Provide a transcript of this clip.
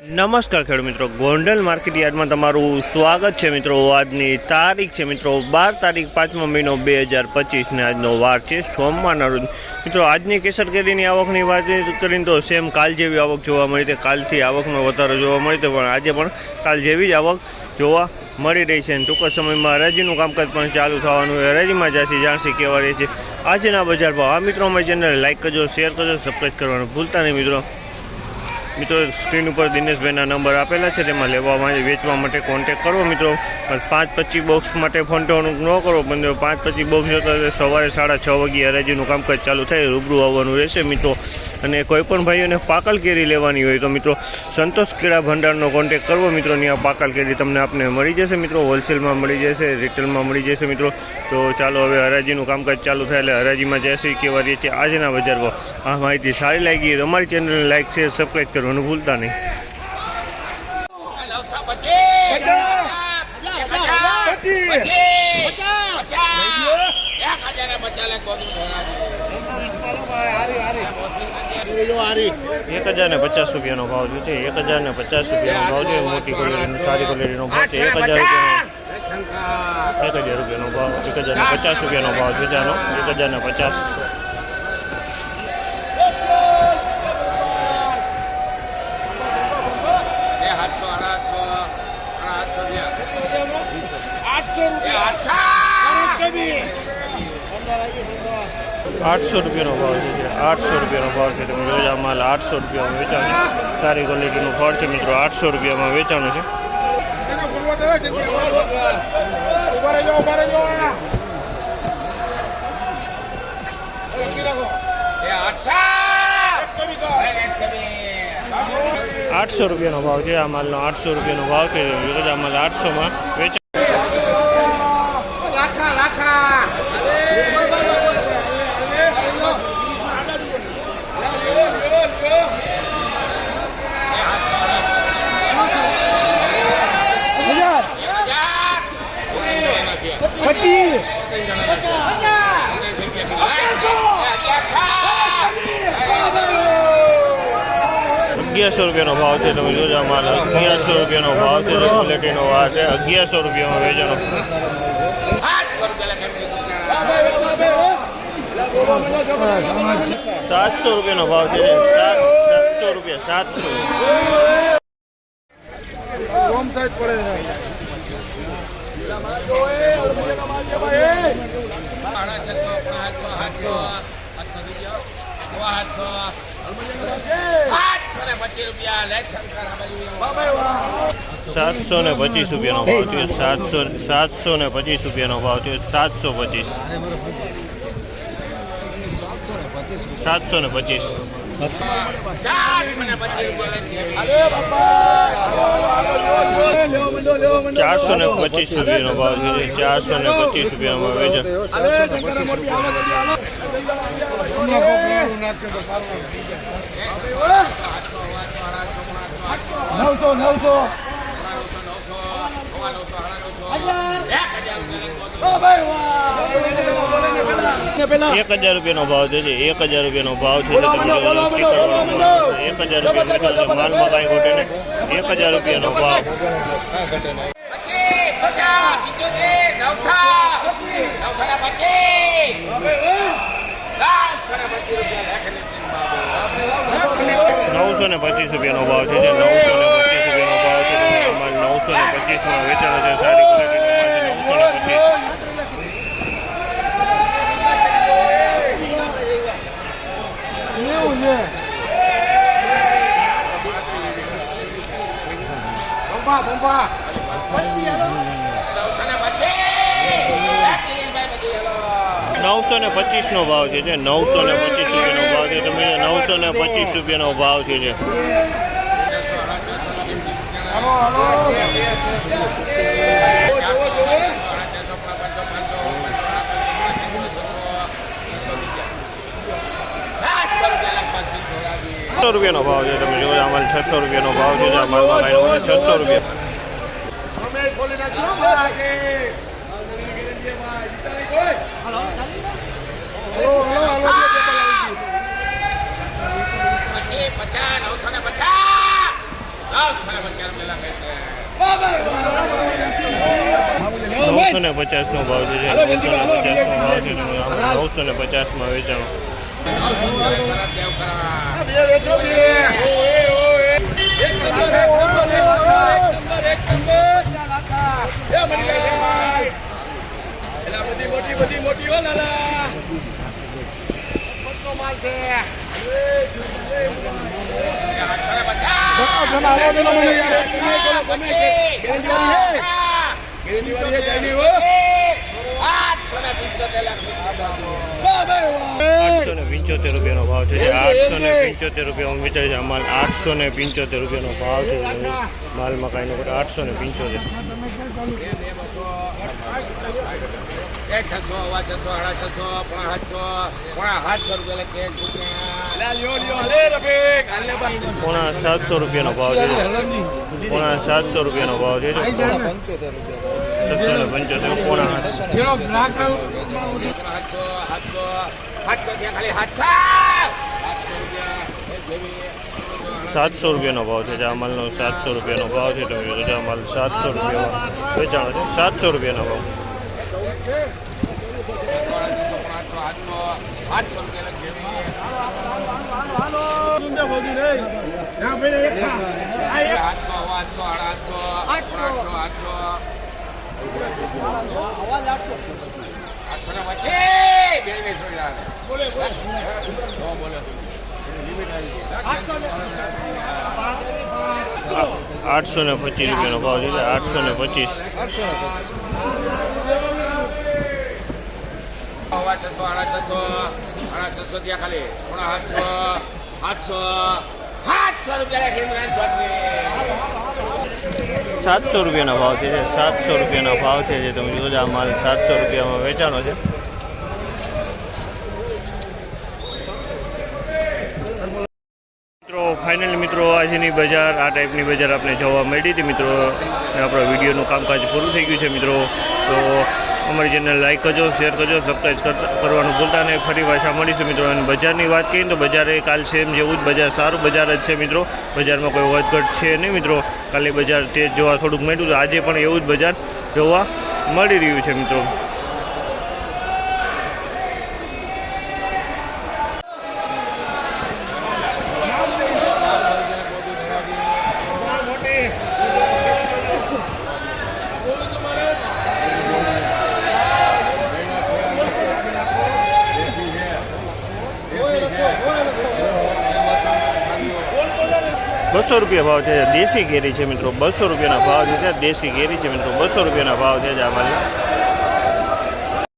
નમસ્કાર ખેડૂત મિત્રો, ગોંડલ માર્કેટ યાર્ડમાં તમારું સ્વાગત છે મિત્રો। આજની તારીખ છે મિત્રો 12 તારીખ 5મો મહિનો 2025 ને આજનો વાર છે સોમવારના રોજ। મિત્રો આજની કેસર કેરીની આવકની વાત કરીને તો સેમ કાલ જેવી આવક જોવા મળી હતી। કાલથી આવકનો વધારો જોવા મળી હતો, પણ આજે પણ કાલ જેવી જ આવક જોવા મળી રહી છે। ટૂંક સમયમાં હરાજીનું કામકાજ પણ ચાલુ થવાનું છે। હરાજીમાં જાણસી કેવા રહી છે આજના બજાર ભાવ। આ મિત્રો અમારી ચેનલ લાઈક કરજો, શેર કરજો, સબસ્ક્રાઈબ કરવાનું ભૂલતા નહીં મિત્રો। સ્ક્રીન ઉપર દિનેશભાઈના નંબર આપેલા છે, તેમાં લેવા વેચવા માટે કોન્ટેક કરવો મિત્રો। 5-25 બોક્સ માટે ફોન પે ન કરો, પણ 5-25 બોક્સ જોતા સવારે 6:30 વાગે હરાજીનું કામકાજ ચાલુ થાય, રૂબરૂ આવવાનું રહેશે મિત્રો। અને કોઈ પણ ભાઈઓને પાકલ કેરી લેવાની હોય તો મિત્રો સંતોષ કેળા ભંડારનો કોન્ટેક કરવો મિત્રો। ત્યાં પાકલ કેરી તમને આપને મળી જશે મિત્રો, હોલસેલમાં મળી જશે, રિટેલમાં મળી જશે મિત્રો। તો ચાલો હવે હરાજીનું કામકાજ ચાલુ થાય એટલે હરાજીમાં જશે કેવા રહે છે આજના બજાર ભાવ। આ માહિતી સારી લાગી અમારી ચેનલને લાઈક, શેર, સબસ્ક્રાઈબ કરવાનું ભૂલતા નહીં। ₹1,050 ભાવ છે। 1,050 ભાવ છે। મોટી ક્વોલિટીનો, સારી ક્વોલિટીનો ભાવ છે। 1,000 રૂપિયાનો ભાવ, ₹1,050 ભાવ છે। જાનો 1,050। 800 રૂપિયાનો ભાવ છે। 800 રૂપિયાનો ભાવ છે। તમે જોઈ માલ 800 રૂપિયામાં વેચાણ છે। સારી ક્વોલિટીનું ફળ છે મિત્રો, 800 રૂપિયામાં વેચાણું છે। 800 રૂપિયાનો ભાવ છે। આ માલનો 800 રૂપિયાનો ભાવ છે। આ માલ 800માં વેચાણ। 1100 રૂપિયાનો ભાવ છે। તમે જોજો માલ 1100 રૂપિયાનો ભાવ છે। ક્વોલિટીનો વાર છે। 1100 રૂપિયામાં વેચાણો। 700 રૂપિયાનો ભાવ છે। 700 રૂપિયા, 725 રૂપિયાનો ભાવ છે। 725 રૂપિયાનો ભાવ છે। 725, 725। 425 રૂપિયાનો ભાવ છે। 425 રૂપિયામાં વેચાણ। 1,000 રૂપિયાનો ભાવ છે। 1,000 રૂપિયાનો ભાવ છે। 1,000 રૂપિયા માલમાં કાંઈ ઘટે ને। 1,000 રૂપિયાનો ભાવ। 925 રૂપિયાનો ભાવ છે। 925 રૂપિયાનો ભાવ છે। માલ 925માં વેચાણો છે। સારી ક્વોલિટીનો માલ છે। 925 નો ભાવ છે। 925 રૂપિયાનો ભાવ છે। તમે 925 રૂપિયાનો ભાવ છે। 600 રૂપિયાનો ભાવ છે। તમે જોયો અમારે 600 રૂપિયાનો ભાવ છે। આ માલમાં કાંઈ 600 રૂપિયા। ₹950 નો ભાવ છે. 950 માં વેચાણો. ₹875 ભાવ છે. 875 રૂપિયા વેચાય છે. માલ ₹875 ભાવ છે. માલમાં કાંઈ નો 875. 750 રૂપિયાનો ભાવ છે. 750 રૂપિયાનો ભાવ છે. 700 રૂપિયાનો ભાવ છે. આ માલનો 700 રૂપિયાનો ભાવ છે. તમે આ માલ 700 રૂપિયા વેચાણો છે. 700 રૂપિયાનો ભાવ. 825 રૂપિયાનો ભાવ છે. 825. 700 રૂપિયાનો ભાવ છે. 700 રૂપિયાનો ભાવ છે. જે તમે જોજો આ માલ 700 રૂપિયામાં વેચાણો છે. મિત્રો ફાઇનલી મિત્રો આજની બજાર આ ટાઈપની બજાર આપણે જોવા મળી હતી મિત્રો. આપણા વિડીયોનું કામકાજ પૂરું થઈ ગયું છે મિત્રો. તો અમારી ચેનલ લાઈક કરજો, શેર કરજો, સબસ્ક્રાઈબ કરવાનું ભૂલતા નહીં. ફરી પાછા મળીશું મિત્રો. અને બજારની વાત કરીએ તો બજારે કાલ સેમ જેવું જ બજાર, સારું બજાર જ છે મિત્રો. બજારમાં કોઈ વધઘટ છે નહીં મિત્રો. કાલે બજાર તેજ જોવા થોડુંક મળ્યું તો આજે પણ એવું જ બજાર જોવા મળી રહ્યું છે મિત્રો. ₹200 ભાવ છે. દેશી કેરી છે મિત્રો. ₹200 ભાવ છે. દેશી કેરી છે મિત્રો. ₹200 ભાવ છે. આ માલ